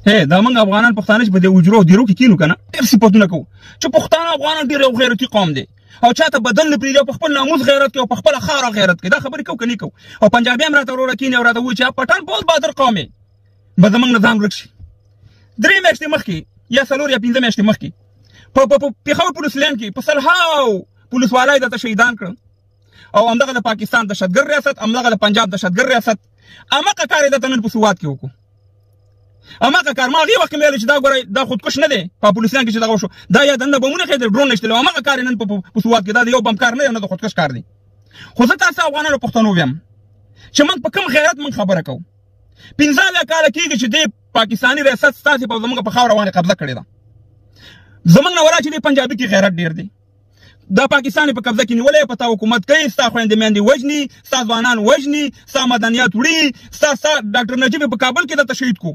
هي دا موږ افغانان پښتانه چې په دې وجرو دیرو کې کینو کنه ډېر صفاتونه کوو چې پښتانه افغانان ډېر یو غیرتي قوم دی او چاته بدل نه پریږدي په خپل ناموس غیرت کوي او په خپل خاوره غیرت کوي دا خبرې کوو که نه کوو او پنجابي هم راته وروره کیني او راته وایي چې پټان بہت بهادر قوم یې به زموږ نه ځان ورک شي 3 میاشتې مخکې یا 4 یا 5 میاشتې مخکې په پېښور پولیس لین کې په سلهاو پولیسوالای درته شهیدان کړل او همدغه د پاکستان دهشتګرد ریاست همدغه د پنجاب دهشتګرد ریاست همغه کار یې درته نن په سوات کې وکړو همغه کار ما هغې وخت کې ویل چې دا ګورئ دا خودکش نه دی په پولیسیان کې چې دغه وشو دا یا دننه بمونه خېدل ډرون نشتل او همغه کار یې نن په سوات کې دا د یو بم کار نه دی او نه د خودکش کار دی خو زه تاسو افغانانو پښتنو ویم چې موږ په کوم غیرت موږ خبره کوو 15 کاله کېږي چې دې پاکستاني ریاست ستاسې په زموږ په خاوره باندې قبضه کړې ده زموږ نه ورا چې دې پنجابي کې غیرت ډېر دی دا پاکستان په قبضه کې نیولې په تا حکومت کوي ستا خویندې میندې وژني ستا ځوانان وژني ستا مدنیات وړي ستا ډاکټر نجیب په کابل کې درته شهید کړو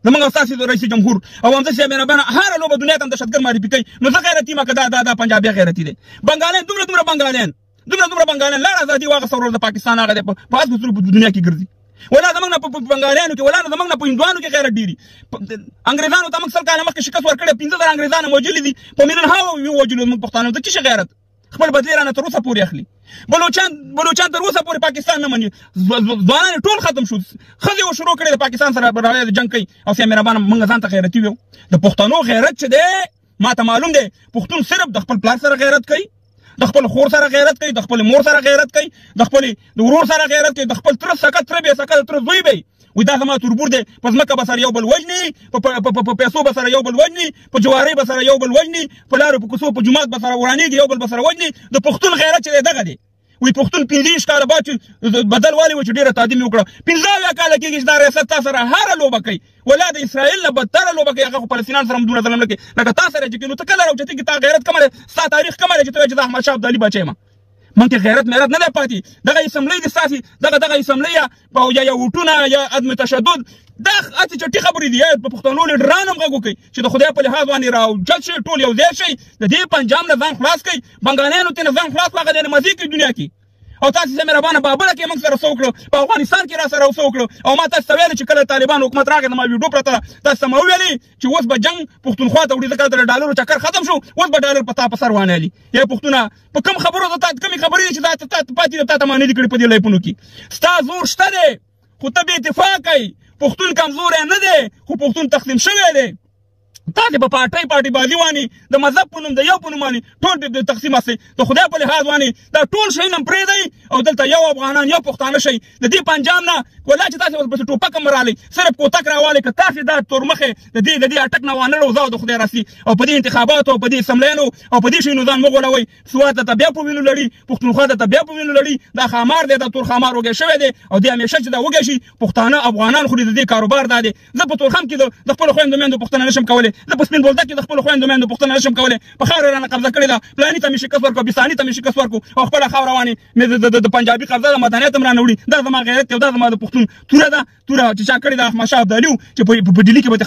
زموږ او ستاسې رئیس جمهور او همداسې صاحب مهربانه هره لوبه دنیا ته هم دهشتګرد معرفي کوي نو زه غیرتي یم که دا پنجابي غیرتي دی بنګالیان دومره بنګالیان لار ازادي واخیسته ورور د پاکستان هغه دی په هڅو سره په دنیا کې ګرځي ولا زموږ نه په بنګالیانو کې ولا زموږ نه په هندوانو کې غیرت ډېري انګریزانو ته موږ 100 کاله مخکې شکست ورکړی 15,000 انګریزان وژلي دي په میلیونهاوو یې وژلي موږ پښتانه ته څه غیرت خپل بدلې رانه تر اوسه پورې اخلي بلوچان تر اوسه پورې پاکستان نه مني ځوانان ټول ختم شو ښځې و شروع کړې د پاکستان سره برابرۍ د جنګ کوي او سیا مهربانه موږ ځان ته غیرتي ویو د پښتنو غیرت چې دی ما ته معلوم دی پښتون صرف د خپل پلار سره غیرت کوي د خپل خور سره غیرت کوي د خپل مور سره غیرت کوي د خپل ورور سره غیرت کوي د خپل تر سکه تر به سکه تر زوی به وي دا زما تربور دی په ځمکه به سره یو بل وژني په پیسو به سره یو بل وژني په جوارۍ به سره یو بل وژني په لارو په کوڅو په جومات به سره ورانېږي یو بل به سره وژني د پښتون غیرت چې دی دغه دی وي پښتون 15 کاله بعد چې بدل والي و چې ډېره تعظیم یې وکړه 15 کاله کېږي چې دا ریاست تا سره هره لوبه کوي ولا د اسرائیل نه بدتره لوبه کوي هغه خو فلسطینیان سره هم دومره ظلم نه کوي لکه تا سره چې کوي نو ته کله راوچتې کې تا غیرت کومه دی ستا تاریخ کومه دی چې ته وایې چې د احمدشاه ابدالي بچی یم من کې غیرت میرت نه دی پاتې دغه اسمبلی د ستاسې دغه اسمبلی یا ووټونه یا عدم تشدد دا هسې چټي خبرې دي یا په پښتنو لیډران هم غږ وکړي چې د خدای په لحاظ باندې راوجل شي ټول یو ځای شي د دې پنجاب نه ځان خلاص کړئ بنګالیانو ته نه ځان خلاص کړه هغه د مزې کوي دنیا کې او تاسې زه مهربانه بابله کې موږ سره څه وکړو په افغانستان کې را سره څه وکړو او ما تاسو ته ویلې چې کله طالبان حکومت راغی زما ویډیو پرته تاسو ته ما وویلې چې اوس به جنګ پښتونخوا ته وړي ځکه د ډالرو چکر ختم شو اوس به ډالر په تا په سر وانهلي یا پښتونه په کوم خبرو ته کومې خبرې دي چې دا پاتې دي تا ته ما نه دي کړي په دې لایفونو کې ستا زور شته دی خو ته بې اتفاقه یې پښتون کمزوری نه دی خو پښتون تقسیم شوی دی تاسې په پارټۍ بازي وانې د مذهب په نوم د یو په نوم باندې ټول د تقسیم هستئ د خدای په لحاظ باندې دا ټول شیونه هم پرېږدئ او دلته یو افغانان یو پښتانه شئ د دې پنجاب نه ولا چې تاسې پسې ټوپک هم راغلی صرف کوتک راوالی که تاسې دا تورمخې د دې اټک نه وانه روزه د خدای راسي او په دې انتخاباتو او په دې اسمبلیانو او په دې شیانو ځان مه غولوئ سوات ته بیا په وینو لړي پښتونخوا ته بیا په وینو لړي دا خامار دی دا تور خامار وږی شوی دی او دې همیشه چې دا وږی شي پښتانه افغانان خوري د دې کاروبار دا دی زه په تورخم کې د خپلو خویندو میندو پوښتنه نشم کولی زه په سپین بولدک کې د خپلو خویندو میندو پوښتنه نشم کولی په خاوره رانه قبضه کړې ده پلاني ته مې شکست ورکړو بساني ته مې شکست ورکړو او خپله خاوره باندې مې د پنجابي قبضه د مدنیت هم رانه وړي دا زما غیرت دی او دا زما د پښتون توره ده توره چې چا کړې ده احمدشاه ابدالي و چې په ډیلي کې به